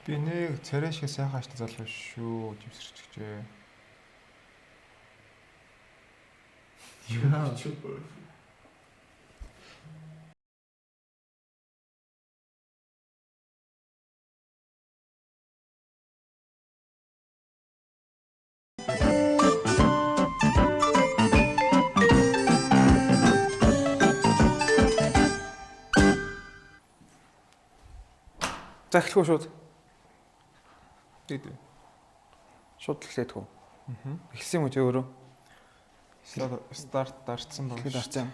Би нэг царайшээ сайхан аштай залуу шүү живсэрчжээ. Яа. За эхлэхгүй шууд. Дээд. Шууд эхлэх үү? Аа. Эхэлсэн юм уу ч өөрөө? Старт дарцсан байна. Эхлээд дарсан.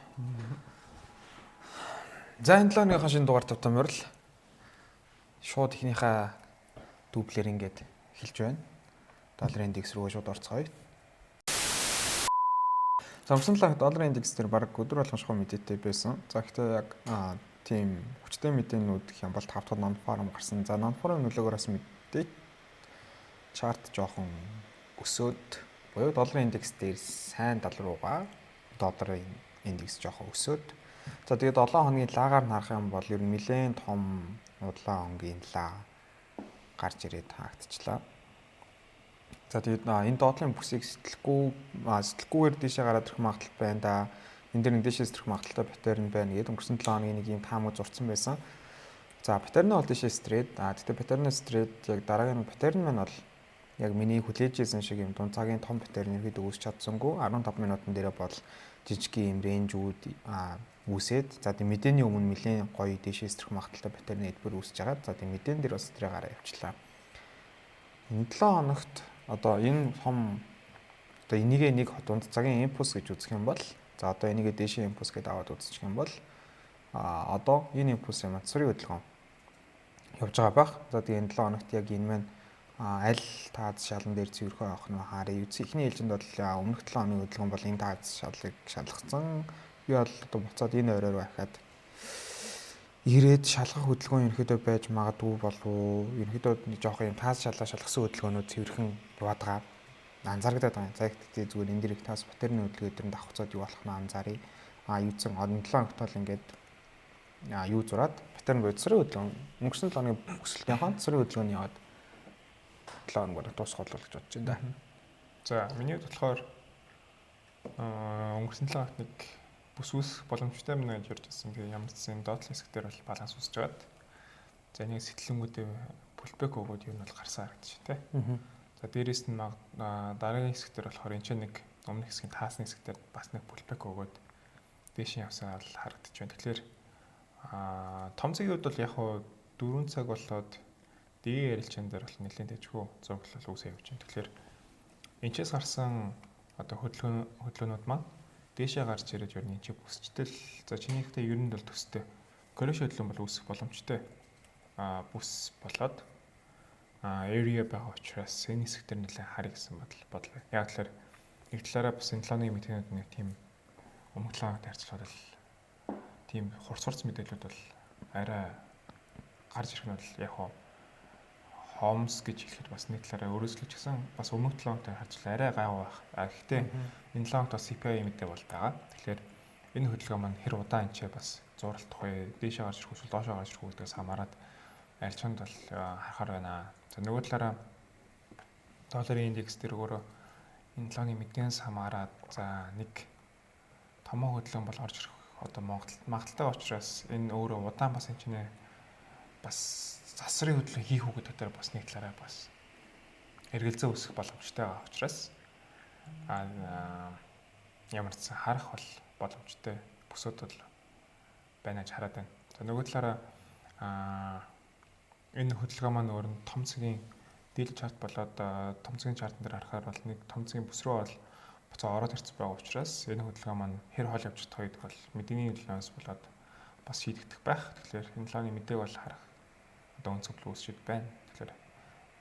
За энэ 7-ны шинэ дугаар тавтамаар л шууд ихнийхээ дублэр ингээд эхэлж байна. Долларын индекс рүү шууд орцгоё. За өнгөрсөн 7 долларын индекс дээр баг өдөр болгон шохоо мэдээтэй байсан. За гэхдээ яг тийм хүчтэй мэдээнүүд гэх юм бол 5 дахь non-farm гарсан. За non-farm нөлөөгөөс мэдээ чарт жоохон өсөөд буюу долларын индекс дээр сайн доллар руугаа долларын индекс жоохон өсөөд. За тэгээд 7 хоногийн лагаар харах юм бол ер нь нэлээд том удлаа хонгийн лаг гарч ирээд хаагдчихлаа. За тэгээд энэ доотлын бүсийг сэтгэлгүйгээр дээшээ гараад ирэх магадлал байна да. Энд дээр дээшээс ирэх магадлалтай паттерн байна. Тэгээд өнгөрсөн 7 хоногийн нэг юм таамаг зурцсан байсан. За паттерн нь бол дээшээс стрейт. Тэгтээ паттернээс стрейт яг дараагийн паттерн маань бол яг миний хүлээж ийсэн шиг юм дунд цагийн том паттерн ерөөд үүсч чадсангүй 15 минутын дээрээ бол жижиг юм рейнжүүд үүсээд за тийм мэдээний өмнө нэлээд гоё дээшээс ирэх магадлалтай паттерн эдгээр үүсэж байгаа. За тийм мэдээн дээр бас тэрийг гараа явуулчлаа. Энэ 7 хоногт одоо энэ том одоо энийгээ нэг дунд цагийн импульс гэж үзэх юм бол за одоо энийгээ дээшээ импульс гэдээ аваад үзчих юм бол одоо энэ импульсын маань цэрийн хөдөлгөөн явж байгаа байх. За тэгээ энэ 7 хоногт яг энэ маань аль таац шалан дээр цэвэрхүү авах нь харъя. Эхний ээлжинд бол өмнөх 7 хоногийн хөдөлгөөн бол энэ таац шалыг шалгацсан. Би бол одоо буцаад энэ оройр байхад ирээд шалгах хөдөлгөөн ерөөдөө байж магадгүй болов уу? Ерөөдөө нэг жоох юм таас шалаа шалгасан хөдөлгөөнүүд цэвэрхэн яваад байгаа. Анзаарагдаад байгаа. За гэхдээ зүгээр энэ дэрийг таас паттерны хөдөлгөөн дээр давхцаад юу болох нь анзааръя. Юуцэн 7 хоногт бол ингээд юу зураад паттерн бодисрын хөдөлгөөн өнгөрсөн 7 хоногийн өсөлтийнхаа цэрийн хөдөлгөөний яваад 7 хоног дуусгах бол гэж бодож байна да. За миний хувьд болохоор өнгөрсөн 7 хоногт нэг бүс үүсэх боломжтой байна гэж ярьж байсан. Тэгээ ямар ч зэн доотлын хэсэг дээр бол баланс үүсэж байгаад. За нэг сэтгэлэнгүүдээ pullback өгөөд юу нь бол гарсан харагдаж байна тий. За дээрэс нь дараагийн хэсэг дээр болохоор энэ ч нэг өмнөх хэсгийн таасны хэсэг дээр бас нэг pullback өгөөд дээшин явсаа бол харагдаж байна. Тэгэхээр том цагийн үед бол яг хуу 4 цаг болоод дээг ярилцсан дээр бол нэлээд дэжгүй зурглал үүсээ явж байна. Тэгэхээр энэчээс гарсан одоо хөдөлгөөнүүд маань дээшээ гарч ирээд ер нь энэ бүсчтэл за чинийхтэй ер нь бол төстэй коррекш хөдөлгөөн бол үүсэх боломжтой. Бүс болоод area байгаа учраас энэ хэсэг дээр нэлээд харъя гэсэн бодлоо. Яг тэгэхээр нэг талаараа бас энэ 7 хоногийн мэдээнүүд нэг тийм өмнөх 7 хоногт харьцуулбал тийм хурц мэдээлэлүүд бол арай гарч ирэх нь бол яг хоо Холмс гэж хэлэхэд бас нэг талаараа өөрөөсөө ч гэсэн бас өмнөх 7 хоногт харьцуулбал арай гайгүй байх. Гэхдээ энэ 7 хоногт бас CPI мэдээ бол байгаа. Тэгэхээр энэ хөдөлгөөн маань хэр удаан энэ ч бас зуралдах вэ? Дээшээ гарч ирэх үү, доошоо гарч ирэх үү гэдгээс хамаарат альчанд бол харахаар байна. За нөгөө талаараа долларын индекс дээр өөрөө энэ 7 хоногийн мэдээнээс хамаарат за нэг томоо хөдөлгөөн бол орж ирэх одоо Монголд магадaltaй учраас энэ өөрөө удаан бас энэ чинь бас засрын хөдөлгөөн хийх үг гэдэг дээр бас нэг талаараа бас эргэлзээ үүсэх боломжтой байгаа учраас ямар ч харах бол боломжтой бүсүүд бол байна гэж хараад байна. За нөгөө талаараа энэ хөдөлгөөн маань өөр нь том цагийн дийл чарт болоод том цагийн чартн дээр харахаар бол нэг том цагийн бүс рүү бол буцаа ороод ирсэн байгаа учраас энэ хөдөлгөөн маань хэр хол явж чадах гэдэг бол мэдээний хөдөлгөөс болоод бас шийдэгдэх байх. Тэгэхээр энэ 7 хоногийн мэдээг бол харах одоо өнцөглөл үүсчихэд байна. Тэгэхээр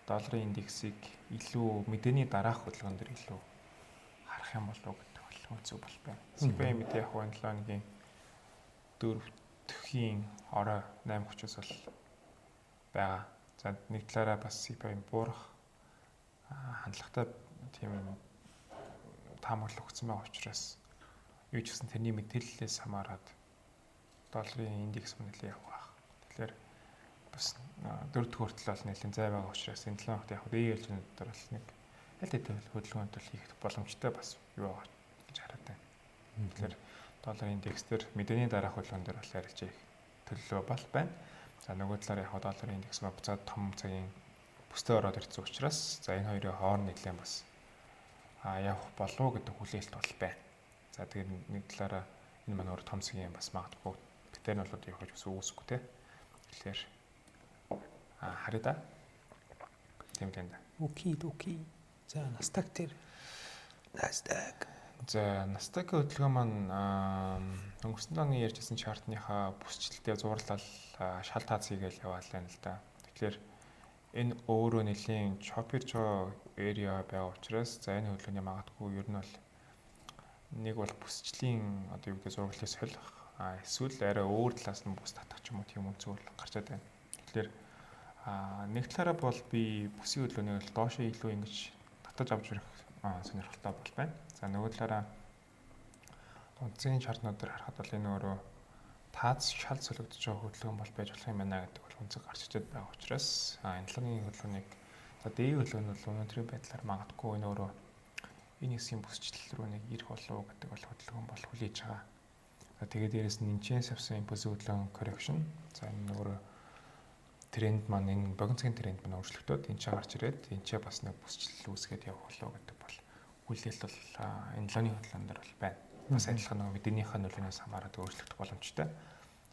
долларын индексийг илүү мэдээний дараах хөдөлгөөн дээр илүү харах юм болов уу гэдэг бол өнцөг бол байна. CPI мэдээ яг энэ 7 хоногийн 4 дэх орой 8:30-аас бол байгаа. За нэг талаараа бас CPI буурах хандлагатай тийм таамаглал өгсөн байгаа учраас юу ч гэсэн тэрний мэдээллээс хамаарат долларын индекс мөн нэлээд явах. Тэгэхээр бас 4 дахь хүртэл бол нэлээд зай байгаа учраас энэ 7 хоногт яг дээд ээлжинүүдээр бол нэг аль хэдийн хөдөлгөөнд бол хийх боломжтой бас юу байгаа гэж хараад байна. Тэгэхээр долларын индекс дээр мэдээний дараах хөдөлгөөн дээр бол арилж их төлөвлөгөө бол байна. За нөгөө талаар яг долларын индекс буцаад том цагийн бүстэй ороод ирсэн учраас за энэ хоёрын хооронд нэлээд бас явах болов уу гэдэг хүлээлт бол байна. За тэгээд нэг талаараа энэ маань өөр том цагийн бас магадгүй битээр нь болоод явах гэж бас үүсэхгүй те. Тэгэхээр харъя да. Тийм л энэ. Окей. За Nasdaq дээр За Nasdaq-ийн хөдөлгөөн маань өнгөрсөн оны ярьжсэн чартныхаа бүсчлэлтэд зурлал шал таац хийгээл яваал байна л да. Тэгэхээр энэ өөрөө нэлийн chopper area байгаа учраас за энэ хөдөлгөөний магадгүй ер нь бол нэг бол бүсчлийн одоо юу гэдэг зураглалыг солих эсвэл арай өөр талаас нь бүс татах ч юм уу тийм үнцгэл гарч ирээд байна. Тэгэхээр нэг талаараа бол би бүсийн хөдөлгөөнийг доошоо илүү ингэж татаж авч ирэх сонирхолтой бол байна. За нөгөө талаараа онцгийн чартнууд дээр харахад бол энэ өөрөө таац шал солигдож байгаа хөдөлгөөн бол байж болох юм байна гэдэг бол үнцэг гарч ичээд байгаа учраас энэ талын хөдөлгөөнийг за дээд хөдөлгөөн нь бол өнөөдрийн байдлаар магадгүй энэ өөрөө энэ хэсгийн бүсчлэл рүү нэг ирэх болов уу гэдэг бол хөдөлгөөн бол хүлээж байгаа. За тэгээд дээрэс нь инчээс авсан импульс хөдөлгөөн correction. За энэ нөгөө тренд маань энэ богино цагийн тренд маань өөрчлөгдөд энэ ч гарч ирээд энэ ч бас нэг бүсчлэл үүсгээд явах болов уу гэдэг бол хүлээлт бол энэ лоны хөдөлгөөн дээр бол байна. Бас адилхан нэг мэдээнийхээ нөлөөнөөс хамаарат өөрчлөгдөх боломжтой.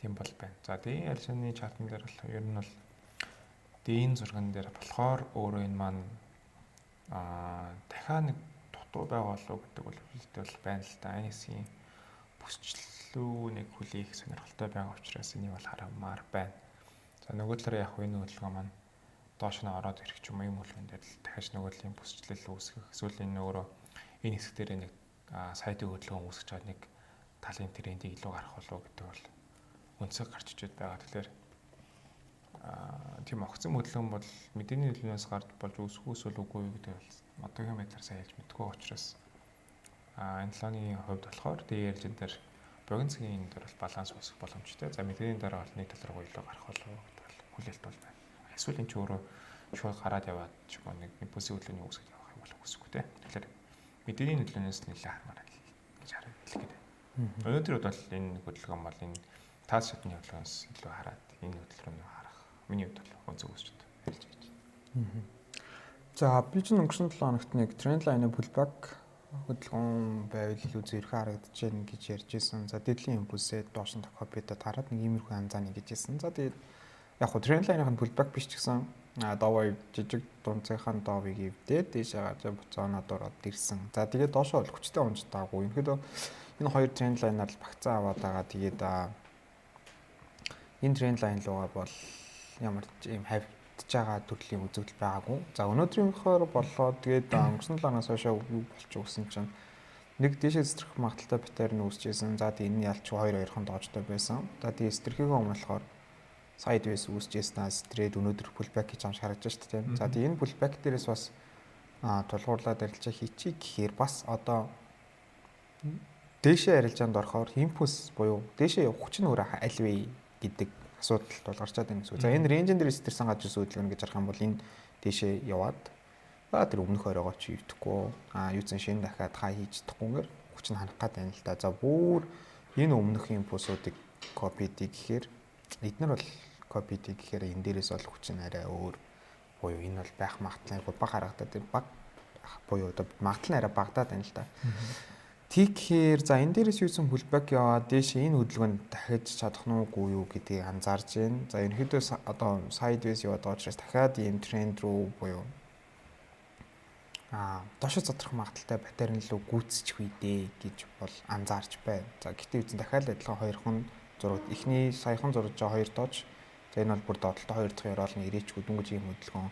Тийм бол байна. За дийн арилжааны чартн дээр бол ер нь бол дийн зурган дээр болохоор өөрөө энэ маань дахиад нэг дутуу байгаа болов уу гэдэг бол хүлээлт бол байна л да. Энэ хэсгийн бүсчлэлөө нэг хүлээх сонирхолтой байгаа учраас энийг бол харамаар байна. За нөгөө талаар яг энэ хөдөлгөөн маань доош нь ороод ирэх ч юм уу юм хөдөлгөөн дээр л дахиж нөгөө талын бүсчлэл үүсгэх эсвэл энэ өөрөө энэ хэсэг дээр нэг сайтын хөдөлгөөн үүсгэж байгаа нэг талын трендийг илүү гарах болов уу гэдэг бол үнцэг гарч ичээд байгаа. Тэгэхээр тийм огцон хөдөлгөөн бол мэдээний нөлөөнөөс гарч болж үүсэх эсвэл үгүй юу гэдэг бол одоогийн байдлаар сайн хэлж мэдэхгүй учраас энэ талын хувьд болохоор дээржин дээр богино цагийн дээр бол баланс үүсэх боломжтой. За мэдээний дараа бол нэг тал руу илүү гарах болов уу гэдэг бол хүлээлт бол байна. Эсвэл энэ ч өөрөө шууд гараад яваад ч юм уу нэг импульсийн хөдөлгөөний үүсгэж явах юм бол үсэхгүй те. Тэгэхээр мэдээний нөлөөнөөс нэлээд хармаар гэж хараад хэлэх гээд байна. Өнөөдөр бол энэ хөдөлгөөн бол энэ таац шатны хөдөлгөөнөөс илүү хараад энэ хөдөлгөөнийг харах. Миний хувьд бол өнцөг үүсчихэд хэлж байж байна. За би ч өнгөрсөн 7 хоногт нэг тренд лайны pullback хөдөлгөөн байвал илүү зөрхөн харагдаж байна гэж ярьж ирсэн. За дэдлийн импульсээ доош нь копиудад хараад нэг иймэрхүү анзааны гэж хэлсэн. За тэгээд яг хөө тренд лайных нь pullback биш ч гэсэн доовой жижиг дунцынхаа доовыг ивдээд дээш гарч буцаанаад ороод ирсэн. За тэгээд доошоо бол хүчтэй унжтаагүй. Ерөнхийдөө энэ хоёр тренд лайнаар л багцаа аваад байгаа. Тэгээд энэ тренд лайн руугаа бол ямар ч юм хавьдж байгаа төрлийн үзэгдэл байгаагүй. За өнөөдрийнхөөр болоод тэгээд өнгөрсөн 7 хоногоос хойш юу болчих усан чинь нэг дээшээ стрэх магадaltaй битээр нь үүсчихсэн. За тэгээд энэ ялч 2-2хан доожтой байсан. За тэгээд стрихийгөө өмнө болохоор sideways үүсчихснээс трейд өнөөдөр pullback гэж амж харагдаж шүү дээ. За тэгээд энэ pullback дээрээс бас тулгуурлаад арилжаа хийчих гэхээр бас одоо дээшээ арилжаанд орохоор импульс буюу дээшээ явах хүч нь өөр аль вэ гэдэг асуудал бол гарч чадсан гэсэн үг. За энэ рейнжен дээр стэрсэн гаж ус хөдөлгөөн гэж харах юм бол энэ дээшээ яваад тэр өмнөх оройгоо чи ивдэхгүй юу зэн шинэ дахиад хай хийж чадахгүйгээр хүч нь ханах гад байна л да. За бүр энэ өмнөх импульсуудыг копидий гэхээр эдгээр бол копидий гэхээр энэ дээрээс бол хүч нь арай өөр буюу энэ бол байх магадлалыг баг харагдаад тэр баг буюу одоо магадлал нь арай багдаад байна л да. Тэгэхээр за энэ дээрээс юусэн pullback яваад дээш энэ хөдөлгөөнд дахиж чадах нь үгүй юу гэдгийг анзаарж байна. За ерөнхийдөө одоо sideways яваад байгаа учраас дахиад ийм тренд руу буюу доошо задрах магадлалтай паттерн руу гүйцэчих үедээ гэж бол анзаарч байна. За гэтээ үгүй дахиад адилхан хоёрхан зураг эхний саяхан зурж байгаа хоёр дооч. За энэ бол бүр доотлолтой хоёр дахь яроол нь ирээчгүй дөнгөж ийм хөдөлгөөн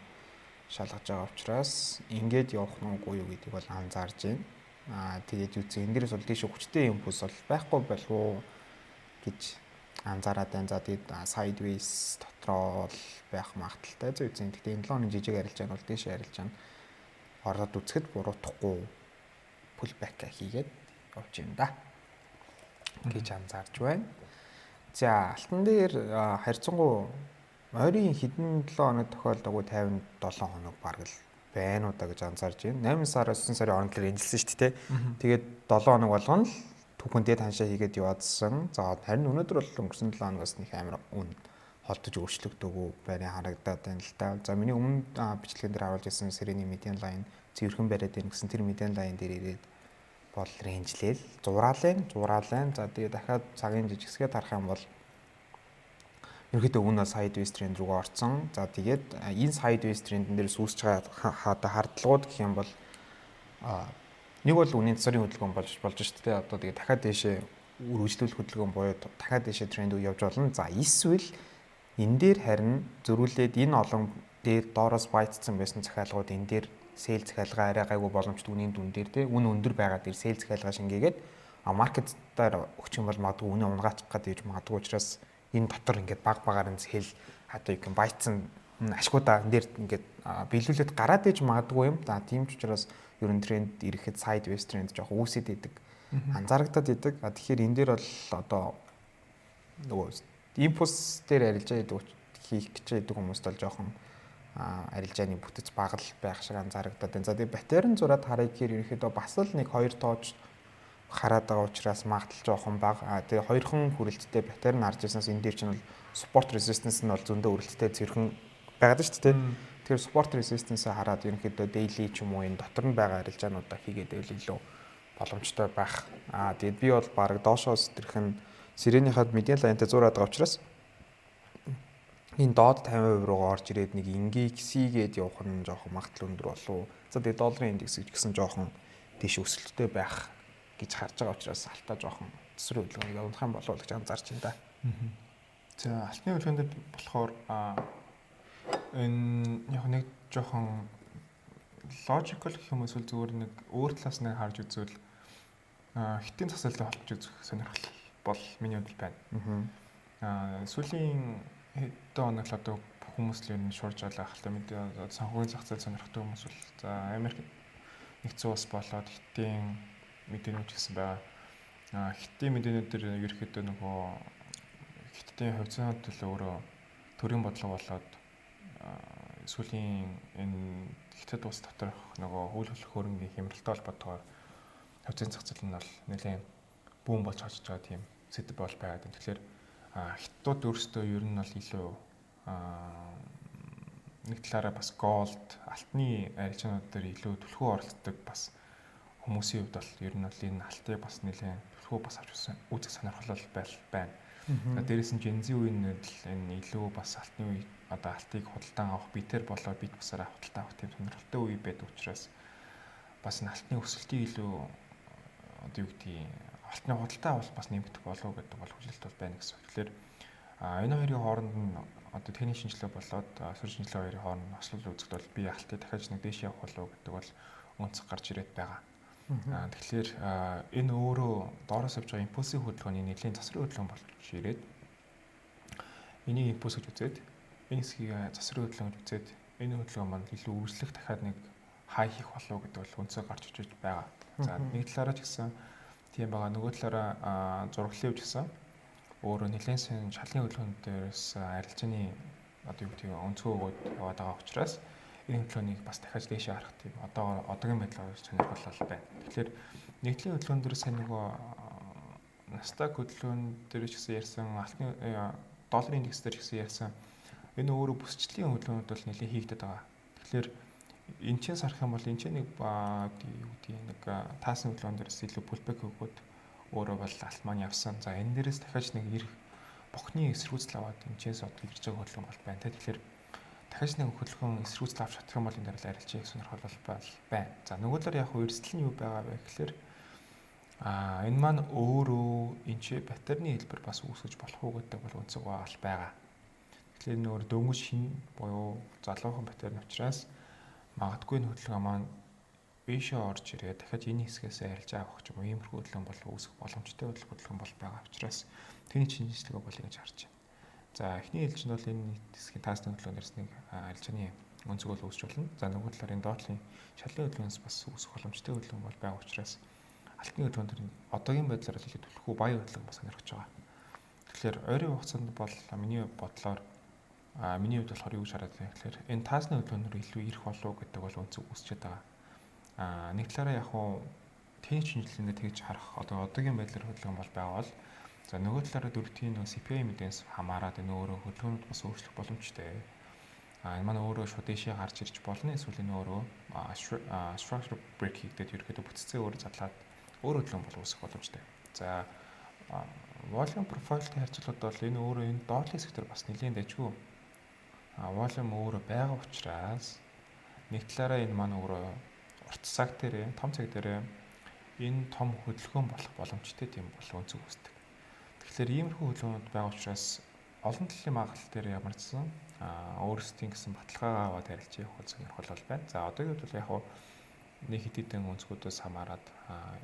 шалгаж байгаа учраас ингээд явах нь үгүй юу гэдгийг бол анзаарж байна. Тэгээд үгүй энэ дээрээс бол тийш хүчтэй импульс бол байхгүй болов уу гэж анзаараад байна. За тэгээд sideways дотроо л байх магадлалтай. За үгүй гэхдээ энэ 7 оны жижиг арилжаа нь бол тийш арилжаа нь ороод үцхэд буруутахгүй pullback хийгээд явж юм да гэж анзаарч байна. За алтан дээр харьцангуй Ойрын хэдэн 7 хоног тохиолдоогүй 57 хоног бараг л байна уу да гэж анзаарч байна. 8 сар 9 сарын хооронд л эжилсэн шүү дээ. Тэгээд 7 хоног болгоно л түүхэндээ таншаа хийгээд яваадсан. За харин өнөөдөр бол өнгөрсөн 7 хоногоос нэг амар үн холдож өөрчлөгдөөгүй байраа харагдаад байна л да. За миний өмнө бичлэгэн дээр харуулж ирсэн Сирений медиан лайн цэвэрхэн бариад байна гэсэн тэр медиан лайн дээр ирээд бол рейнжлээл зураалын. За тэгээ дахиад цагийн жижигсгээд харах юм бол ерөнхийдөө үүнээ sideways trend руугаа орсон. За тэгээд энэ sideways trend-эн дээрс үүсэж байгаа хардлагууд гэх юм бол нэг бол үнийн цэцэрийн хөдөлгөөн болж шүү дээ. Одоо тэгээд дахиад дэшээ үргэлжлүүлэх хөдөлгөөн буюу дахиад дэшээ тренд үе явж болно. За эсвэл энэ дээр харин зөрүүлээд энэ олон дээр доороос байтцсан байсан захиалгууд энэ дээр сейл захиалга арай гайгүй боломжтой үнийн дүн дээр те үн өндөр байгаа дээр сейл захиалга шингээгээд маркетаар өгч юм бол магадгүй үнэ унгаачих гэдэг юм магадгүй учраас энэ дотор ингээд баг багаар нь хэл одоо юу гэх байтсан ашгуудаа энэ дээр ингээд биелүүлээд гараад иж магадгүй юм. За тийм ч учраас ерөн тренд ирэхэд sideways тренд жоох үүсэт идэг. Анзаарагдаад идэг. Тэгэхээр энэ дээр бол одоо нөгөө импульс дээр арилжаа хийх гэж байдаг хүмүүст бол жоохон арилжааны бүтэц бага л байх шиг анзаарагдаад байна. За тэгээ батарейн зураад харъя гэхээр ерөнхийдөө бас л нэг 2 тоож хараад байгаа учраас магадлал жоохон бага. Тэгээ хоёрхан хүрэлттэй батарейн харж ирсэнээс энэ дээр чинь бол support resistance нь бол зөндөө хүрэлттэй зэрхэн байгаад шүү дээ. Тэгэхээр support resistance-аа хараад ерөнхийдөө daily ч юм уу энэ дотор нь байгаа арилжаануудаа хийгээд байвал илүү боломжтой байх. Тэгээд би бол баг доошоос тэрх нь Сиренийхад медиан лайнтай зураад байгаа учраас энэ доод 50% руугаа орж ирээд нэг ингексигээд явах нь жоохон магадлал өндөр болов. За тэгээд долларын индекс гэсэн жоохон тийш өсөлттэй байх гэж харж байгаа учраас алтаа жоохон төсрөө хөдөлгөөнийг явуулах юм болов гэж анзаарч байна да. За алтны хөдөлгөөнд болохоор энэ яг нэг жоохон logical гэх юм эсвэл зүгээр нэг өөр талаас нэг харж үзвэл хитийн засалтай холбож үзэх сонирхол бол миний хувьд байна. Сүүлийн хэдэн хоног л одоо хүмүүс л ер нь шуурж байгаа хальтаа мэдээ санхүүгийн зах зээл сонирхдаг хүмүүс бол за Америк нэгдсэн улс болоод хитийн мэдээнүүд гэсэн байгаа. Хитийн мэдээнүүд төр ерөөхдөө нөгөө хиттийн хувьцааны төлөө өөрөө төрийн бодлого болоод сүүлийн энэ хятад улс доторх нөгөө хөл хөлөх хөрөнгийн хямралтай холбоотойгоор хувьцааны зах зээл нь бол нэлээд бүүн болж хожиж байгаа тийм сэдв бол байгаад байна. Тэгэхээр хятадууд өөрсдөө ер нь бол илүү нэг талаараа бас голд алтны арилжаанууд дээр илүү түлхүү оролцдог бас хүмүүсийн хувьд бол ер нь бол энэ алтыг бас нэлээд түлхүү бас авч үзэх сонирхол байна. Дээрээс нь Gen Z үеийн энэ илүү бас алтны үе одоо алтыг худалдан авах битэр болоо бид бусаараа худалдан авах тийм сонирхолтой үе байдаг учраас бас энэ алтны өсөлтийг илүү одоо юу гэдгийг алтны худалдаа бол бас нэмэгдэх болов гэдэг бол хүлээлт бол байна гэсэн. Тэгэхээр энэ хоёрын хооронд нь одоо техник шинжилгээ болоод сөрөг шинжилгээ хоёрын хооронд нь ослол үзэгт бол би алтыг дахиад нэг дээш явах болов гэдэг бол онцг гарч ирээд байгаа. Тэгэхээр энэ өөрөө доороос авч байгаа импульсийн хөдөлгөөний нэлийн засрын хөдөлгөөн болж ирээд энийг импульс гэж үзээд энэ хэсгийг засрын хөдөлгөөн гэж үзээд энэ хөдөлгөөн маань илүү үргэлжлэх дахиад нэг хай хийх болов гэдэг бол өнцөг гарч иж байгаа. За нэг талаараа ч гэсэн тийм байгаа. Нөгөө талаараа зураглалын үеч гэсэн өөрөө нэлээд сэн шалгын хөдөлгөөн дээрээс арилжааны одоо юу гэдэг өнцгөө өгөөд яваад байгаа учраас энэ хөдөлгөөнийг бас дахиад дээшээ харах тийм одоогийн байдлаар сонирхол байна. Тэгэхээр нэгдлийн хөдөлгөөн дээр сайн нөгөө Nasdaq хөдөлгөөн дээр ч гэсэн ярьсан алтны долларын индекс дээр ч гэсэн ярьсан энэ өөрөө бүсчлэлийн хөдөлгөөнүүд бол нэлээд хийгдэт байгаа. Тэгэхээр энэ ч сарах юм бол энэ ч нэг юу гэдэг нэг таасны хөдөлгөөн дээрээс илүү pullback өгөөд өөрөө бол алт маань явсан. За энэ дээрээс дахиад нэг ирэх бохны эсрүүцэл аваад энэ ч сод ирж байгаа хөдөлгөөн бол байна. Тэгэхээр дахиад нэг хөдөлгөөн эсрүүцэл авч чадах юм бол энэ дээр л арилжаа их сонирхол байна. За нөгөө талаар яг эрсдэл нь юу байгаа вэ гэхээр энэ маань өөрөө энэ ч батарейны хэлбэр бас үүсгэж болох уу гэдэг бол үнцэг байгаа. Тэгэхээр нөгөө дөнгөж шин буюу залуухан батарейн учраас магадгүй энэ хөдөлгөөн маань бишээ орж ирээ дахиад энэ хэсгээс арилжаа авах ч юм уу иймэрхүү хөдөлгөөн бол үүсэх боломжтой хөдөлгөөн бол байгаа учраас тэний шинжилгээ болъё гэж харж байна. За эхний хэлж нь бол энэ хэсгийн таасны хөдөлгөөнөөс нэг арилжааны өнцөг бол үүсч болно. За нөгөө талаар энэ доотлын шалгын хөдөлгөөнөөс бас үүсэх боломжтой хөдөлгөөн бол байгаа учраас алтны хөдөлгөөн төр одоогийн байдлаар л илүү түлхүү баян хөдөлгөөн бас сонирхож байгаа. Тэгэхээр ойрын хугацаанд бол миний бодлоор миний хувьд болохоор юу гэж хараад байна гэхээр энэ таасны хөдөлгөөнөөр илүү ирэх болов гэдэг бол үнцэг үсчихэд байгаа. Нэг талаараа яг хуу техник шинжилгээнд тэгж харах одоогийн байдлаар хөдөлгөөн бол байгаа бол за нөгөө талаараа дөрвтийн нөгөө CPI мэдээс хамаарат энэ өөрөө хөдөлгөөнүүд бас өөрчлөх боломжтой. Энэ маань өөрөө шууд дэшээ гарч ирж болно. Эсвэл энэ өөрөө structure break хийгдээд ерөөдөө бүтцээ өөрөө задлаад өөр хөдөлгөөн бол үүсэх боломжтой. За volume profile-тэй харьцуулбал бол энэ өөрөө энэ доотлын хэсгээр бас нэлээд дэжгүй. Volume өөрөө байгаа учраас нэг талаараа энэ маань өөрөө урт цаг дээр том цаг дээр энэ том хөдөлгөөн болох боломжтой тийм бол өнцөг үүсдэг. Тэгэхээр иймэрхүү хөдөлгөөнүүд байгаа учраас олон талын магадлал дээр ямар ч сан өөрсдийн гэсэн баталгаагаа аваад харилцаж явах сонирхол бол байна. За одоогийн үед бол яг хуу нэг хэд хэдэн өнцгүүдээс хамаарат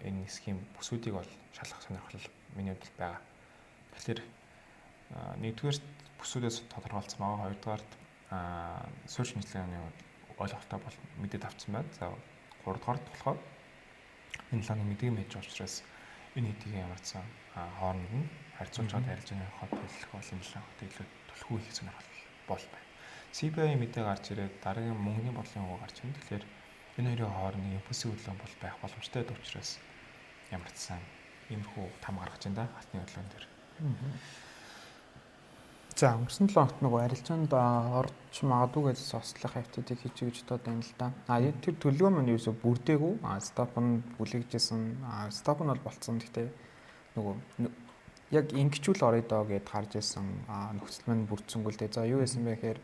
энэ нисхийн бүсүүдийг бол шалгах сонирхол миний хувьд байгаа. Тэгэхээр нэгдүгээр бүсүүдээс тодорхойлцсон байгаа. Хоёрдугаарт суурь шинжилгээний ойлголттой бол мэдээд авсан байна. За гуравдугаарт болохоор энэ лааны мэдээ мэдж учраас энэ хэдийн ямар ч сан хооронд нь харьцуулж чад харилцааны хот төлөх бол энэ лаанхад илүү түлхүү их сонирхол бол байна. CPI мэдээ гарч ирээд дараагийн мөнгөний бодлогын хуу гарч ирнэ. Тэгэхээр энэ хоёрын хоорондын импульсив хөдөлгөөн бол байх боломжтой учраас ямар ч сан иймэрхүү там гаргаж байна да алтны хөдөлгөөн дээр. За өнгөрсөн 7 хоногт нөгөө арилжаанд орж магадгүй гэж сослох хавтуудыг хийж гэж бодоод байна л да. Тэр төлөвлөгөө маань юусоо бүрдээгүй. Стап нь бүлэгжсэн. Стап нь бол болцсон. Гэхдээ нөгөө яг ингэчүүл орё доо гэд харж ирсэн нөхцөл маань бүрдсэнгүү л дээ. За юу гэсэн бэ гэхээр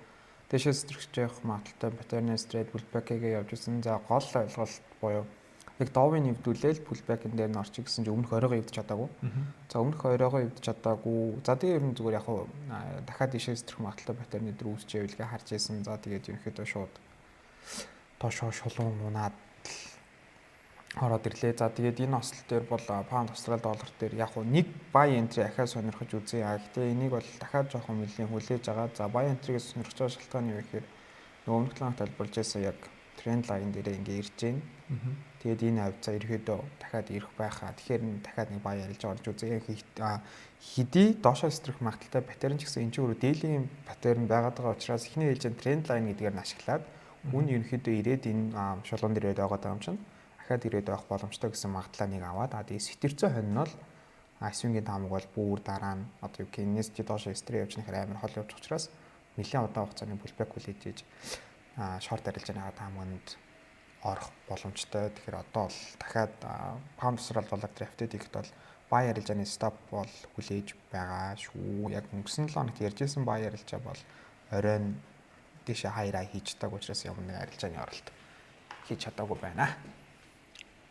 дэшээс зэрэгч явах магадaltaй паттерн стрейт pullback-ийг явж ирсэн. За гол ойлголт буюу яг довыг нэвдүүлээл pullback-ын дээр нь орчих гэсэн чинь өмнөх оройгоо эвдэж чадаагүй. За өмнөх оройгоо эвдэж чадаагүй. За тэгээ ер нь зүгээр яг хуу дахиад дэшээс зэрэг магадaltaй паттерн дээр үүсч явуулгаа харж ирсэн. За тэгээд ерөнхийдөө шууд доошоо шулуун унаад ороод ирлээ. За тэгээд энэ ослол дээр бол паунд австрали доллар дээр яг хуу нэг buy entry ахаа сонирхож үзье. Гэхдээ энийг бол дахиад жоохон нэлээд хүлээж байгаа. За buy entry-гээс сонирхож байгаа шалтгаан нь юу гэхээр нөгөө өмнөх талаар тайлбарлаж байсан яг тренд лайн дээр ингээ ирж байна. Тэгээд энэ хавцаа ерөөдөө дахиад ирэх байхаа. Тэгэхээр дахиад нэг buy арилж орж үзье. Хэдий доошоо стрэх магадaltaй паттерн ч гэсэн энэ ч өөрөө дээлийн паттерн байгаад байгаа учраас эхний ээлжийн тренд лайн гэдгээр нь ашиглаад үн ерөнхийдөө ирээд энэ шулуун дээр байгаа юм чинь дахиад ирээд байх боломжтой гэсэн магадлалаа нэг аваад тэгээд сэтэрцээ хонь нь бол свингийн таамаг бол бүр дараа нь одоо юу гэнэс чи доошоо стрэ явж нэхэр амар хол явж учраас нэлээд удаан хугацааны pullback хүлээж ээж шорт арилжааны таамагт орох боломжтой. Тэгэхээр одоо бол дахиад паунд австрали доллар драфтэд ихэд бол buy арилжааны стоп бол хүлээж байгаа шүү. Яг өнгөрсөн 7 хоногт ярьжсэн buy арилжаа бол оройн дэше хайраа хийж тааг учраас ямар нэг арилжааны оролт хийж чадаагүй байна.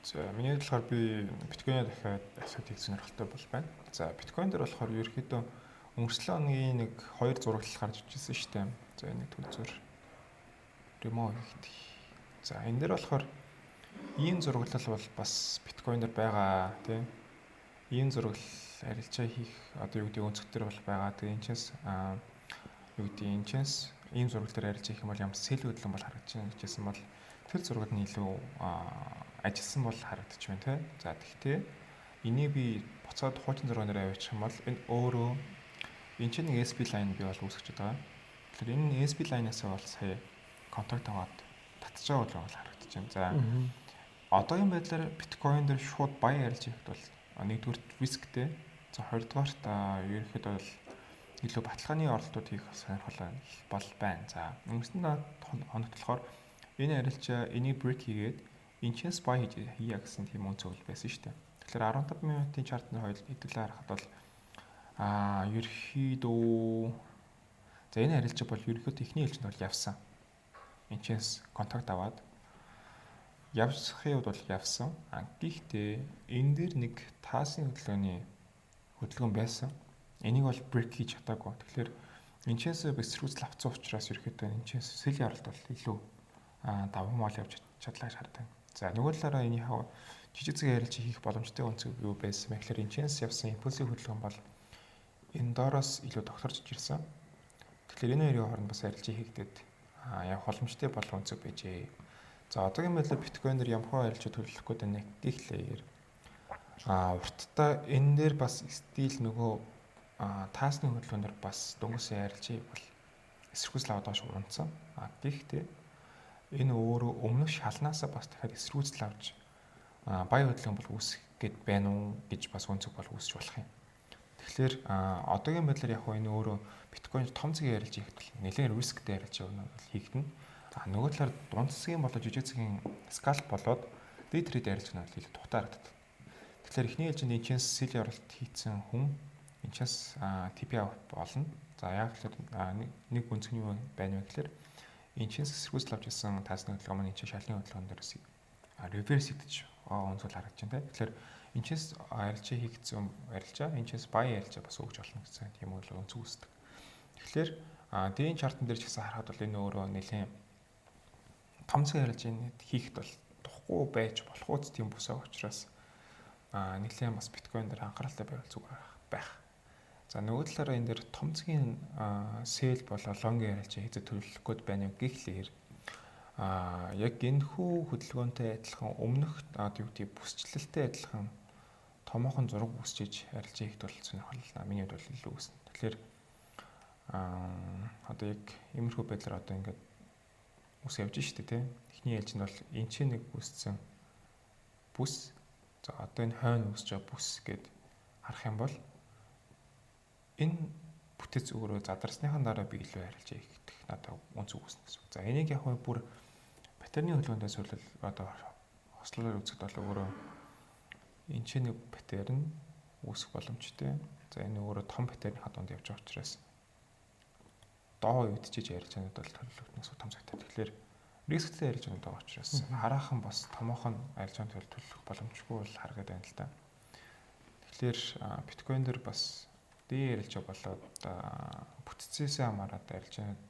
За миний болохоор би биткойн дахиад асуултыг сонирхолтой бол байна. За биткойн дээр болохоор ерөөхдөө өнгөрсөн оны нэг 2 зураглал гарч ирсэн шүү дээ. За нэг төлзөр remove хийх. За энэ дээр болохоор ийм зураглал бол бас биткойн дээр байгаа тийм. Ийм зураглал арилжаа хийх одоо юу гэдэг өнцгтэр бол байгаа. Тэгээ энэ чээс юу гэдэг энэ чээс ийм зураглал дээр арилжаа хийх юм бол ямар сэл хөдлөн бол харагдаж байна гэжсэн бол тэр зурагт нь илүү ажилласан бол харагдаж байна те. За тэгтээ энийг би буцаад хуучин зургаар аваачих юм бол энэ өөрөө энэ чинь нэг SP line би бол үүсгэж байгаа. Тэгэхээр энэ SP line-аас бол сая контакт аваад татж байгаа бол харагдаж байна. За одоогийн байдлаар биткойн дээр шууд buy арилж хийхэд бол нэгдүгээр рисктэй. За хоёрдугаарт ерөнхийдөө бол илүү баталгааны оролтууд хийх сонирхол бол байна. За өнгөрсөн хоногт болохоор энэ арилжаа энийг break хийгээд энэчээс buy хийя гэсэн тийм үнцөг байсан шүү дээ. Тэгэхээр 15 минутын чартны хоёул хэдүүлээ харахад бол ерөнхийдөө за энэ арилжаа бол ерөнхийдөө эхний ээлжинд бол явсан. Энэчээс контакт аваад явсахын үед бол явсан. Гэхдээ энэ дээр нэг таасын хөдөлгөөн байсан. Энийг бол break хийж чадаагүй. Тэгэхээр энэчээс бэсрүүцэл авцсан учраас ерөнхийдөө энэчээс сэлийн оролт бол илүү даван мол явж чадлаа шаарддаг. За нөгөө талаараа энэ хав жижиг зэг арилжаа хийх боломжтой өнцөг юу байсан бэ гэхээр энэчээс явсан импульсив хөдөлгөөн бол энэ доороос илүү тогтворч ирсэн. Тэгэхээр энэ хоёрын хооронд бас арилжаа хийгдээд явах боломжтой болох өнцөг байжээ. За одоогийн байдлаар биткойнер ямхаа арилжаа төлөвлөхгүй байна гэхлээр уртдаа энэ дээр бас стил нөгөө таасны хөдөлгөөнөөр бас дөнгөсөн арилжаа бол эсэргүүцэл аваад доош унтсан. Гэхдээ энэ өөрөө өмнөх шалнаасаа бас дахиад эсэргүүцэл авч баян хөдөлгөөн бол үүсэх гээд байна уу гэж бас үнцэг бол үүсч болох юм. Тэгэхээр одоогийн байдлаар яг энэ өөрөө биткойн том зэгийн ярилж хийхэд бол нэлээд рисктэй ярилж хийгдэнэ. Нөгөө талаар дунд засгийн болоод жижиг засгийн скалп болоод day trade ярилж байгаа нь илүү тухтай харагддаг. Тэгэхээр эхний ээлжинд энэчээс сэл оролт хийсэн хүн энэчээс TP авах болно. За яг л нэг үнцгний юу байна вэ гэхээр энэчээс эсэргүүцэл авч ирсэн таасны хөдөлгөөн маань энэчээ шалны хөдөлгөөн дээрээс реверс хийгдэж онцгой харагдаж байна. Тэгэхээр энэчээс арилжаа хийгдсэн арилжаа энэчээс баян арилжаа бас өгч болно гэсэн тийм үйл өнцөг үүсдэг. Тэгэхээр дийн чартан дээр ч гэсэн харахад бол энэ өөрөө нэлээд томцгийн арилжаанд хийхэд бол тухгүй байж болох үст тийм бүсээ учраас нэлээд бас биткойн дээр анхааралтай байвал зүгээр байх. За нөгөө талаараа энэ дээр томцгийн сэл болоо лонгийн арилжаа хийхэд төлөвлөх гээд байна гэхлээр яг энэхүү хөдөлгөөнтэй адилхан өмнөх бүсчлэлтэй адилхан томоохон зураг үүсчиж арилжаа хийхэд бол сонирхол миний хувьд бол илүү өснө. Тэгэхээр одоо яг иймэрхүү байдлаар одоо ингээд ус явж штэ тий. Эхний ээлжинд бол энэ ч нэг үүссэн бүс. За одоо энэ хойно үүсэж байгаа бүс гэд харах юм бол энэ бүтэц өөрөө задарсныхан дараа би илүү арилжаа хийх надад үнц үүснэ гэсэн. За энийг яг бүр батарейны хөдөлгөөндөө зөвлөл одоо хослолоор үзэхэд бол өөрөө энэ ч нэг батарей нь үүсэх боломжтой. За энэ өөрөө том батарейны хадуунд явж байгаа учраас доо үдчиж арилжаанууд бол төлөвлөлтнөөс том цагтай. Тэгэхээр рисктэй арилжаанууд байгаа учраас хараахан бас томоохон арилжаанд төлөвлөх боломжгүй бол харагдаад байна л да. Тэгэхээр биткойн дээр бас дээр арилжаа болоод бүтцээсээ хамаарат арилжаанууд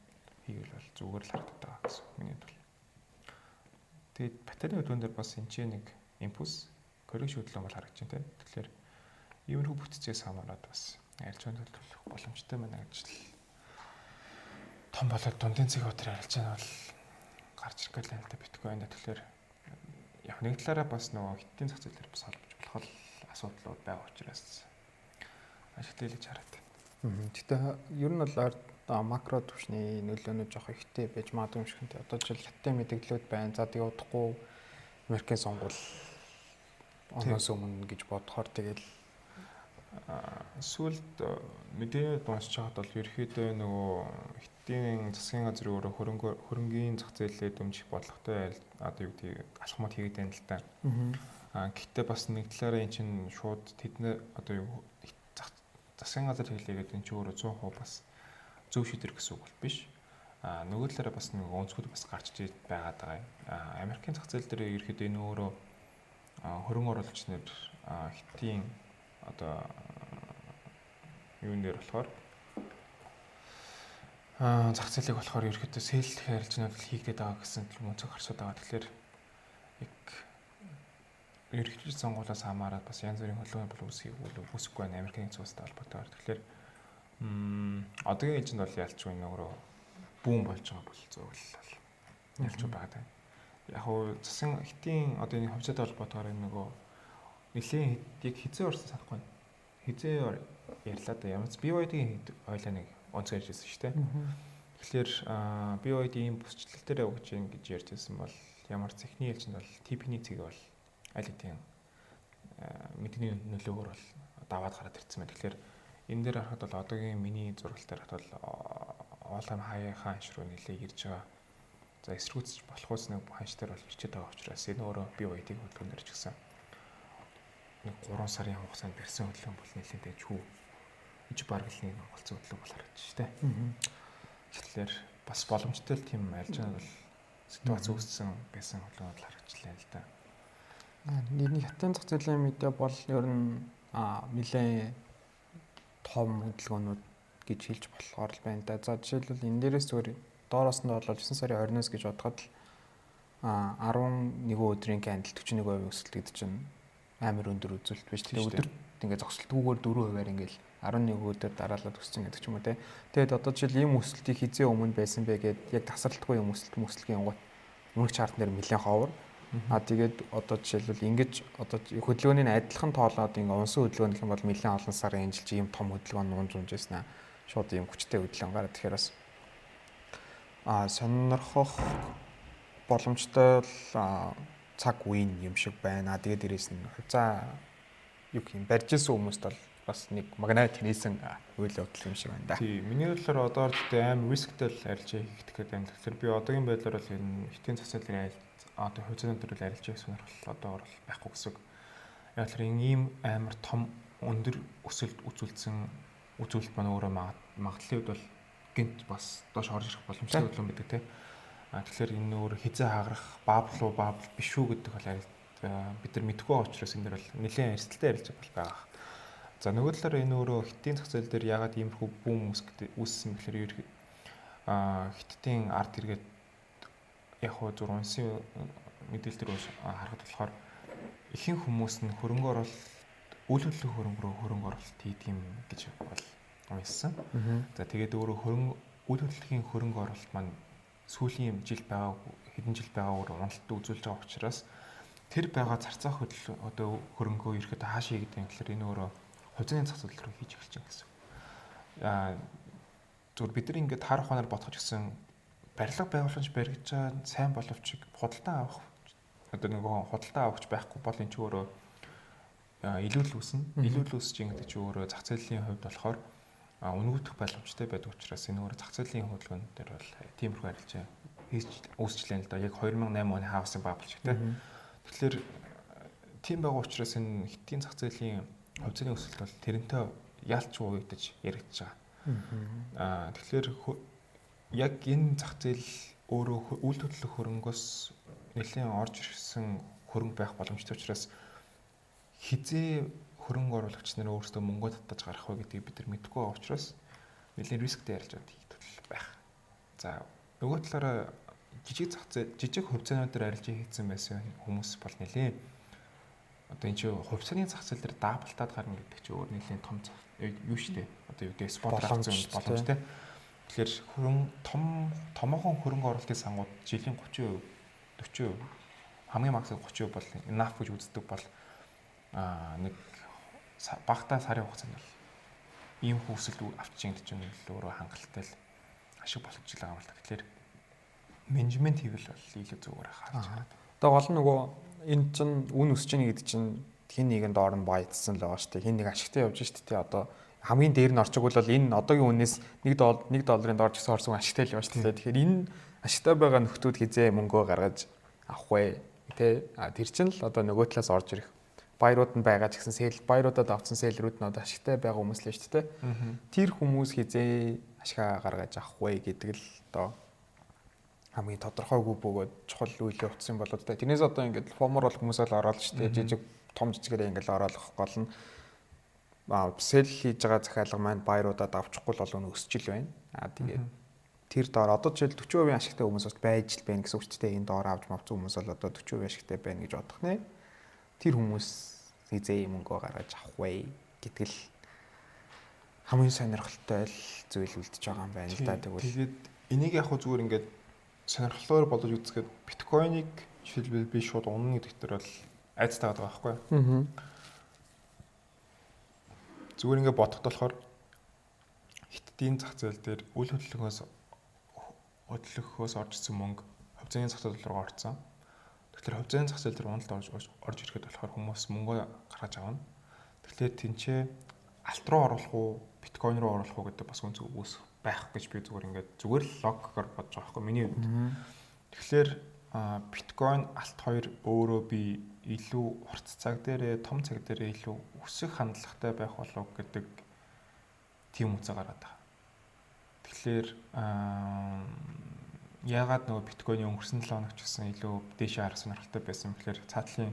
хийгээл бол зүгээр л харагдаад байгаа гэсэн миний бол. Тэгээд батарейны хөдөлгөөн дээр бас энэ ч нэг импульс коррекш хөдөлгөөн бол харагдаж байна. Тэгэхээр иймэрхүү бүтцээс хамаарат бас арилжаанд төлөвлөх боломжтой байна гэж л том болоод дундын цэг өдрийн арилжаа бол гарч ирэх гээл юм л да биткойн. Тэгэхээр яг нэг талаараа бас нөгөө хиттийн зах зээлээр бас холбож болох асуудлууд байгаа учраас ашиглая гэж хараад байна. Гэтэ ер нь бол макро түвшний нөлөөнүүд жоох ихтэй байж магадгүй юм шиг нэ. Одоо жишээл хятадын мэдээлэлүүд байна. За тэгээ удахгүй Америкийн сонгуул оноос өмнө гэж бодохоор тэгэл сүүлд мэдээ дуусч байгаад бол ерөөхдөө нөгөө хиттийн засгийн газрын өөрөө хөрөнгөний зах зээлээ дэмжих бодлоготой одоо юу гэдэг алхмууд хийгээд байна л да. Гэхдээ бас нэг талаараа эн чинь шууд тэдний одоо юу засгийн газар хэлээгээд эн чинь өөрөө 100% бас зөв шийдвэр гэсэн үг бол биш. Нөгөө талаараа бас нэг өнцгүүд бас гарч иж байгаад байгаа юм. Америкийн зах зээл дээр ерөөхдөө энэ өөрөө хөрөнгө оруулагч нар хиттийн одоо юун дээр болохоор зах зээлийг болохоор ерөөхдөө сэлэх арилжаанууд хийгдээд байгаа гэсэн үнцэг гарчод байгаа. Тэгэхээр яг ерөнхий сонгуулиас хамаарат бас янз бүрийн хөдөлгөөн бол үүсэхгүй байна Америкийн цустай холбоотойгоор. Тэгэхээр одоогийн ээлжинд бол ялчгүй нөгөө бүүн болж байгаа бол зөвлөл ялч байгаа. Яг хуу засгийн хитийн одоо энэ хөвчөд холбоотойгоор нөгөө нэлийн яг хизээ орсон санахгүй. Хизээ ярьлаа да ямц BYD-ийн ойлаа нэг онцгой ярьжсэн шүү дээ. Тэгэхээр BYD-ийн бүсчлэл дээр өгч ийн гэж ярьжсэн бол ямар техникийн ээлжинд бол TP-ний цэг бол аль хэдийн мэдний нөлөөгөөр бол даваад гараад ирсэн байна. Тэгэхээр энэ дээр харахад бол одоогийн миний зургалтаар харахад бол all time high-ийн ханш руу нэлээд ирж байгаа. За эсрүүцэж болох ус нэг ханш дээр бол ирчээд байгаа учраас энэ өөрөө BYD-ийн хөдөлгөөнөөр ч гэсэн нэг 3 сарын хугацаанд барьсан хөдөлгөөн бол нэлээд дэжгүй иж баргалны голцсон хөдөлгөөн бол харагдаж штэ. Тэгэхээр бас боломжтой л тийм арилжаанууд бол ситуац үүссэн байсан хөдөлгөөн бол харагдчихлаа л да. Нэг хятадын зах зээлийн медиа бол ер нь нэлээд том хөдөлгөөнүүд гэж хэлж болохоор л байна да. За жишээлбэл энэ дээрээс зүгээр доороос нь бол 9 сарын 20-наас гэж бодоход л 11 өдрийн кандл 41% өсөлт гэдэг чинь амар өндөр үзүүлэлт биш. Тэгээ өдөрт ингээд зогсолтгүйгээр 4%-аар ингээд 11 өдөр дараалал өссөн гэдэг ч юм уу те. Тэгээд одоо жишээл ийм өсөлтийг хизээ өмнө байсан бэ гэд яг тасралтгүй юм өсөлтгийн гот өмнөх чартн дээр нэлээд ховор. Тэгээд одоо жишээлбэл ингэж одоо хөдөлгөөний адилхан тоолоод ингээд унсан хөдөлгөөн гэх юм бол нэлээд олон сарын энэ жил ийм том хөдөлгөөн нуунж унжсэн аа. Шууд ийм хүчтэй хөдөлгөөн гараад тэгэхээр бас сонирхох боломжтой л цаг үеийн юм шиг байна. Тэгээд дээрээс нь хувьцаа юу гэх юм барьж исэн хүмүүст бол бас нэг магнайт хийсэн үйл явдал юм шиг байна да. Тийм. Миний бодлоор одоо ч амар рисктэй л арилжаа хийх гэдэг юм. Тэгэхээр би одоогийн байдлаар бол энэ хитийн засаглалын одоо хувьцааны төрөл арилжааг сонирхол одоо бол байхгүй гэсэн. Яг л ийм амар том өндөр өсөлт үзүүлэлт маань өөрөө магадлалын үед бол гинт бас доош орж ирэх боломжтой юм байдаг тийм. Тэгэхээр энэ өөр хизээ хагарах баабл биш үү гэдэг бол бид нар мэдгүй байгаа учраас энэ дэр бол нэлээд эрсдэлтэй ярилцах бол байгаа. За нөгөө талаар энэ өөрөө хиттийн зах зээл дээр ягаад иймэрхүү бүүм үүссэн гэхээр хиттийн арт иргэд яг хөө зур унсын мэдээлэл төр харахад болохоор ихэнх хүмүүс нь хөрөнгө оруулалт үйл хөдлөх хөрөнгө оруулалт хийдэг юм гэж бол унсан. За тэгээд өөрөө үйл хөдлөлийн хөрөнгө оруулалт маань сүүлийн жил байгаа хэдэн жил байгаагаар уналтад үзүүлж байгаа учраас тэр байгаа зарцаах одоо хөрөнгөө ирэхэд хааш хийгээд юм гэхээр энэ өөрөө хувьцааны зах зээл рүү хийж эхэлж байгаа гэсэн. Зүгээр бид нар ингээд харах хоноор бодох гэсэн барилга байгууламж баригдаж байгаа сайн боловч худалдан авах одоо нөгөө худалдан авахч байхгүй бол энэ ч өөрөө илүү л үүснэ. Илүү л үүсэж байгаа гэдэг чи өөрөө зах зээлийн хувьд болохоор өнгөтөх боломжтой байдаг учраас энэ өөрөө зах зээлийн хөдөлгөөн дээр бол тиймэрхүү арилжаа хийж үүсчлээ л да. Яг 2008 оны хаусын баблж гэдэг. Тэгэхээр тийм байгаа учраас энэ хиттийн зах зээлийн хувьцааны өсөлт бол тэрнтэй яалч уягдаж яригдж байгаа. Тэгэхээр яг энэ зах зээл өөрөө үйл хөдлөх хөрөнгөөс нэлээд орж ирсэн хөрөнгө байх боломжтой учраас хизээ хөрөнгө оруулагч нар өөрсдөө мөнгө татаж гарах вэ гэдгийг бид нар мэдэхгүй байгаа учраас нэлээд рисктэй ярилцаад хийх байх. За нөгөө талаараа жижиг хувьцаануудаар арилжаа хийсэн байсан хүмүүс бол нэлээд одоо энэ чинь хувьцааны зах зээл дээр даапалтаад гарна гэдэг чинь өөр нэлээд том юу штэ. Одоо юу гэдэг спот боломжтой. Тэгэхээр томоохон хөрөнгө оруулалтын сангууд жилийн 30%, 40% хамгийн магсад 30% бол enough гэж үздэг бол нэг багтаа сарын хугацаанд бол ийм хөвсөлт авчиж ингэж юм л өөрөө хангалттай л ашиг болгож байгаа юм л та. Тэгэхээр менежмент хийвэл бол илүү зүгээр харж байгаа. Одоо гол нь нөгөө энэ чинь үн өсөж ийн гэдэг чинь хин нэгэнд доор нь баядсан л байгаа шүү дээ. Хин нэг ашигтай явж шүү дээ. Одоо хамгийн дээр нь орчиг бол энэ одоогийн үнээс $1 доор ч гэсэн орсон ашигтай л явж шүү дээ. Тэгэхээр энэ ашигтай байгаа нөхдүүд хизээ мөнгөө гаргаж авах вэ? Тэ тэр чинь л одоо нөгөө талаас орж ирэх. Баярууд нь байгаа ч гэсэн баяруудад авсан сэлрүүд нь одоо ашигтай байгаа хүмүүс л шүү дээ. Тэр хүмүүс хизээ ашиг гаргаж авах вэ гэдэг л одоо хамгийн тодорхойгүй бөгөөд чухал үйл явц юм болоо да. Тэрнээс одоо ингээд фомор бол хүмүүс л ороод шүү дээ. Жижиг том жижигээрээ ингээд ороолох гол нь сэл хийж байгаа захиалга маань баяруудад авчихгүй л бол өсч ил байна. Тэгээд тэр доор одоо жишээл 40% ашигтай хүмүүс бас байж л байна гэсэн үг ч тийм энэ доор авч мавцсан хүмүүс бол одоо 40% ашигтай байна гэж бодох нэ. Тэр хүмүүс хизээ мөнгөө гаргаж авах вэ гэдэг л хамгийн сонирхолтой л зүйл үлдэж байгаа юм байна л да. Тэгээд энийг яг зүгээр ингээд сонирхолтой болгож үзэхэд биткойныг жишээлбэл би шууд унна гэдэг дээр бол айцтай байгаа байхгүй. Зүгээр ингээд бодоход болохоор хиттийн зах зээл дээр үйл хөдлөхөөс орж ирсэн мөнгө хувьцааны зах зээл рүү орсон. Тэгэхээр хувьцааны зах зээл дээр уналт орж ирэхэд болохоор хүмүүс мөнгөө гаргаж авна. Тэгэхээр тэнцээ алт руу оруулах уу, биткойн руу оруулах уу гэдэг бас үнц үүс байх гэж би зүгээр л логикоор бодож байгаа байхгүй миний хувьд. Тэгэхээр биткойн алт хоёр өөрөө би илүү урт цаг дээрээ том цаг дээрээ илүү өсөх хандлагатай байх болов гэдэг тийм үцэ гараад байгаа. Тэгэхээр яагаад нөгөө биткойны өнгөрсөн 7 хоногч гэсэн илүү дээшээ харах сонирхолтой байсан бэхээр цаатлын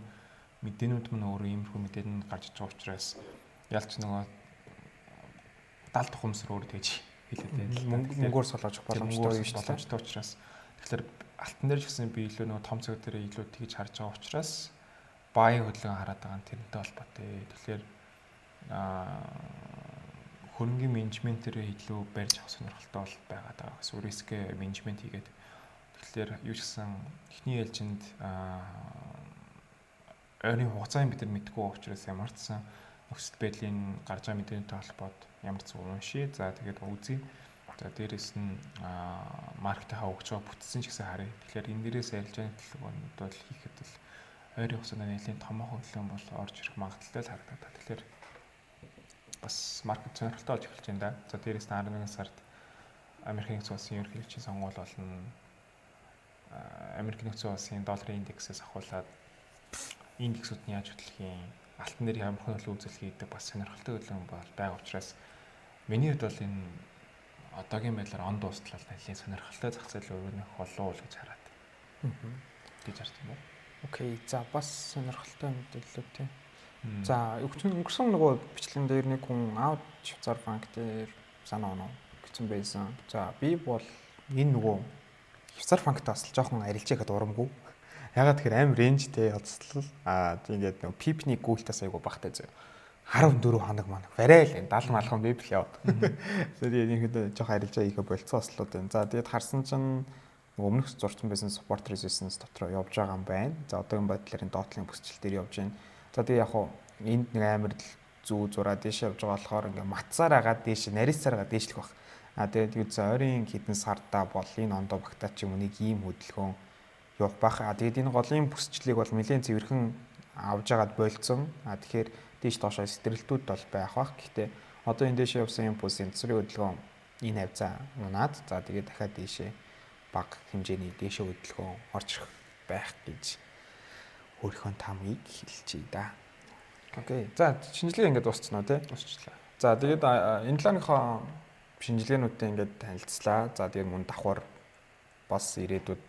мэдээнүүд мөн өөрөө иймэрхүү мэдээнд гарч иж байгаа учраас ялч нөгөө 70 тухамсар өөр тэгж хэлээд байна. Мөнгөөр солоож боломжтой юм шүү дээ. Учраас тэгэхээр алтан дээр ч гэсэн би илүү нөгөө том цаг дээр илүү тэгж харж байгаа учраас баийн хөдөлгөөн хараад байгаа нь тэрнтэй холбоотой. Тэгэхээр хөрөнгөний менежментээр илүү барьж авах сонирхолтой бол байгаа даа. Эсвэл риск менежмент хийгээд тэгэхээр юу ч гэсэн эхний ээлжинд ойрын хугацаанд бид нар мэдгүй учраас ямар ч нөхцөл байдлын гарч байгаа мэдээлэлтэй холбоод ямар ч уншия. За тэгээд үзье. За дээрэс нь маркетинг хавгч байгаа бүтцэн ч гэсэн харъя. Тэгэхээр энэ дээрээс ярьж байгаа төлөвлөгөөнүүд бол хийхэд бол ойрын хугацаанд нэлээд томоохон хөлөөн бол орж ирэх магадaltaй л харагдаад. Тэгэхээр бас маркет сонирхолтой болж эхэлж байна да. За дээрэс нь 11 сард Америкийн нэгдсэн улсын ерөнхийлөгчийн сонгуул болно. Америкийн нэгдсэн улсын долларын индексээс ахуулаад индексүүд нь яаж хөтлөх юм, алтан дээр ямар хөнөөл үзэл хийдэг бас сонирхолтой хөлөөн бол байгаа учраас миний хувьд бол энэ одоогийн байдлаар он дуустлал нэлийн сонирхолтой зах зээл өргөнөх болов уу гэж хараад. Гэж харж байна. Окей. За бас сонирхолтой мэдээлэл тийм. За өнгөрсөн нөгөө бичлэгэн дээр нэг хүн аут Швейцар банк дээр санаа оноо гэсэн байсан. За би бол энэ нөгөө Швейцар банктай бас жоохон арилж яхад урамгүй. Ягаад тэгэхээр аим рейнжтэй хоцлол ингээд нөгөө пипний гүйлтээс айгу багтай зөө. 14 хоног манаг барай л 70 малхан библ яваад. Тэгээд энэ жоохон арилжаа хийхэ болцсон ослууд байна. За тэгээд харсан чинь өмнөх зурцсан байсан support resistance дотроо явж байгаа юм байна. За одоогийн байдлаар энэ доотлын бүсчил дээр явж байна. За тэгээд яг хуу энд нэг амар л зүү зураа дээш явж байгаа болохоор ингээ матсаар агаад дээш нарийсаар агаад дээшлэх баг. Тэгээд юу за ойрын хэдэн сардаа бол энэ ондоо багтаа ч юм уу нэг ийм хөдөлгөөн явах бах. Тэгээд энэ голын бүсчлийг бол нэлээд цэвэрхэн авж агаад болцсон. Тэгэхээр дээш доошоо стрэлтүүд бол байх бах. Гэхдээ одоо энэ дээш явсан импульс сенсорын хөдөлгөөн энэ хавцаа унаад за тэгээд дахиад дээшээ баг хэмжээний дээшээ хөдөлгөөн орж ирэх байх гэж өөрийнхөө тамгийг хэлчихье да. Окей. За шинжилгээ ингээд дуусчихна уу те? Дуусчлаа. За тэгээд энэ 7 оныхоо шинжилгээнүүдтэй ингээд танилцлаа. За тэгээд мөн давхар бас ирээдүйд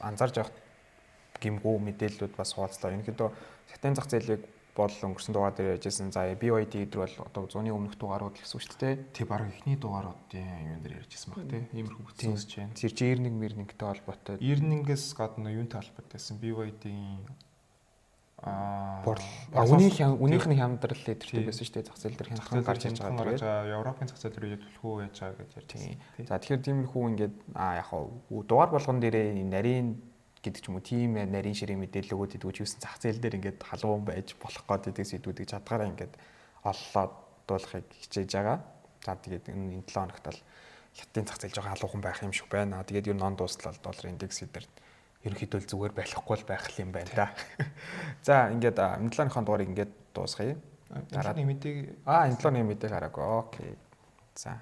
анзаарж явах гимгүү мэдээллүүд бас хуваалцлаа. Ерөнхийдөө сатин зах зээлийг бол өнгөрсөн дугаар дээр ярьжсэн. За BYD гэдэг бол одоо зууны өмнөх дугаарууд гэсэн үг шүү дээ. Тэг баг ихний дугааруудын юм дээр ярьжсэн баг тий. Иймэрхүү бүтцөөсч байна. Зэрч earning-тэй холбоотой. Earning-ээс гадна юунтай холбоотойсэн BYD-ийн үнийх нь хямдрал лидертэй байсан шүү дээ. Зах зээл дээр хямдхан гарч ирж байгаа гэдэг. Европын зах зээл рүү төлөх үү яаж байгаа гэж ярьжсэн. За тэгэхээр тиймэрхүү ингээд яг дугаар болгон дээрээ нарийн гэдэг ч юм уу тийм нарийн ширээ мэдээллүүд идвэж юусэн зах зээл дээр ингээд халуун байж болох гэдэг сэдвүүдийг чадгаараа ингээд оллоод дуулахыг хичээж байгаа. За тэгээд энэ 7 хоногт л хятадын зах зээл жоохон халуухан байх юм шиг байна. Тэгээд ер нь он дуустлал долларын индекс дээр ерөнхийдөө зүгээр байхгүй л байх юм байна да. За ингээд 7 хоногийн дугаарыг ингээд дуусгая. Дараа нь мэдээг энэ 7 хоногийн мэдээг хараагүй. Окей. За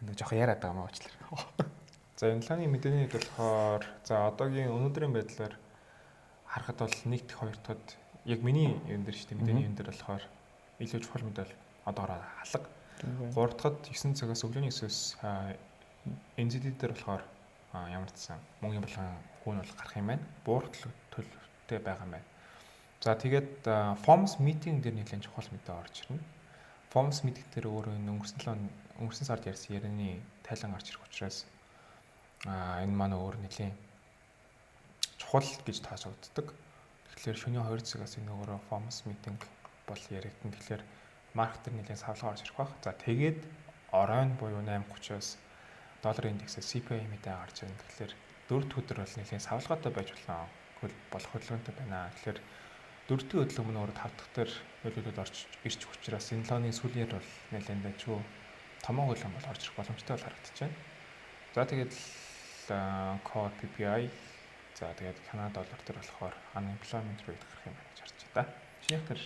нэг жоохон яриад байгаа юм уучлаарай. За энэ 7 хоногийн мэдээний болохоор за одоогийн өнөөдрийн байдлаар харахад бол 1 дэх 2 дахь яг миний юм дээр шүү дээ мэдээний юм дээр болохоор илүү чухал мэдээлэл одоогоор халга. 3 дахьд 9 цагаас өглөөний 9-өөс NZD дээр болохоор ямар ч сан мөнгөний болгон хүүн бол гарах юм байна. Буурах төлөвтэй байгаа юм байна. За тэгээд FOMC meeting дээр нэлээд чухал мэдээ орж ирнэ. FOMC meeting дээр өөрөө өнгөрсөн сард ярьсан ярианы тайлан гарч ирэх учраас энэ маань өөр нэлээд чухал гэж таашаагддаг. Тэгэхээр шөнийн 2 цагаас энэ өөрөө FOMC meeting бол яригдана. Тэгэхээр маркетер нэлээд савлгаа орж ирэх баг. За тэгээд оройн буюу 8:30-аас долларын индексээс CPI мэдээ гарч ирнэ. Тэгэхээр 4 дахь өдөр бол нэлээд савлгаатай байж болох хөдөлгөөнтэй байна. Тэгэхээр 4 дахь хөдөлгөөн нь өөрөө 5 дахь дээр нөлөөлөд орж ирчих учраас энэ лооны сүүлээр бол нэлээд дэжүү томоо хөдөлгөөн бол орж ирэх боломжтой бол харагдаж байна. За тэгээд core PPI за тэгээд Канада доллар дээр болохоор unemployment rate гарах юм байна гэж харж байна. Шинийх дээр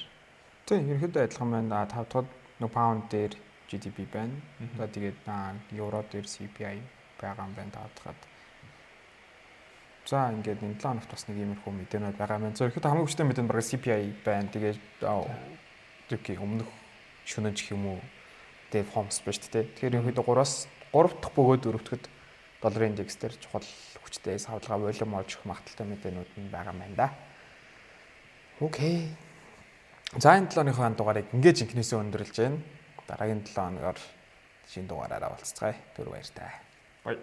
тийм ерөнхийдөө адилхан байна. 5 дахь нэг паунд дээр GDP байна. За тэгээд евро дээр CPI байгаа юм байна 5 дахьд. За ингээд энэ 7 хоногт бас нэг иймэрхүү мэдээнүүд байгаа юм. За ихэд хамгийн хүчтэй мэдээ нь бараг CPI байна. Тэгээд өмнөх шөнө ч юм уу Dev Homes байна шүү дээ. Тэгэхээр ерөнхийдөө 3-аас 3 дахь бөгөөд 4 дахьд долларын индекс дээр чухал хүчтэй савлгаа волюм олж өгөх магадaltaй мэдээнүүд нь байгаа юм байна да. Окей. За энэ 7 хоногийн дугаарыг ингээд жинкнээсээ өндөрлж байна. Дараагийн 7 хоногоор шинэ дугаараараа уулзцгаая. Түр баяртай. Бай.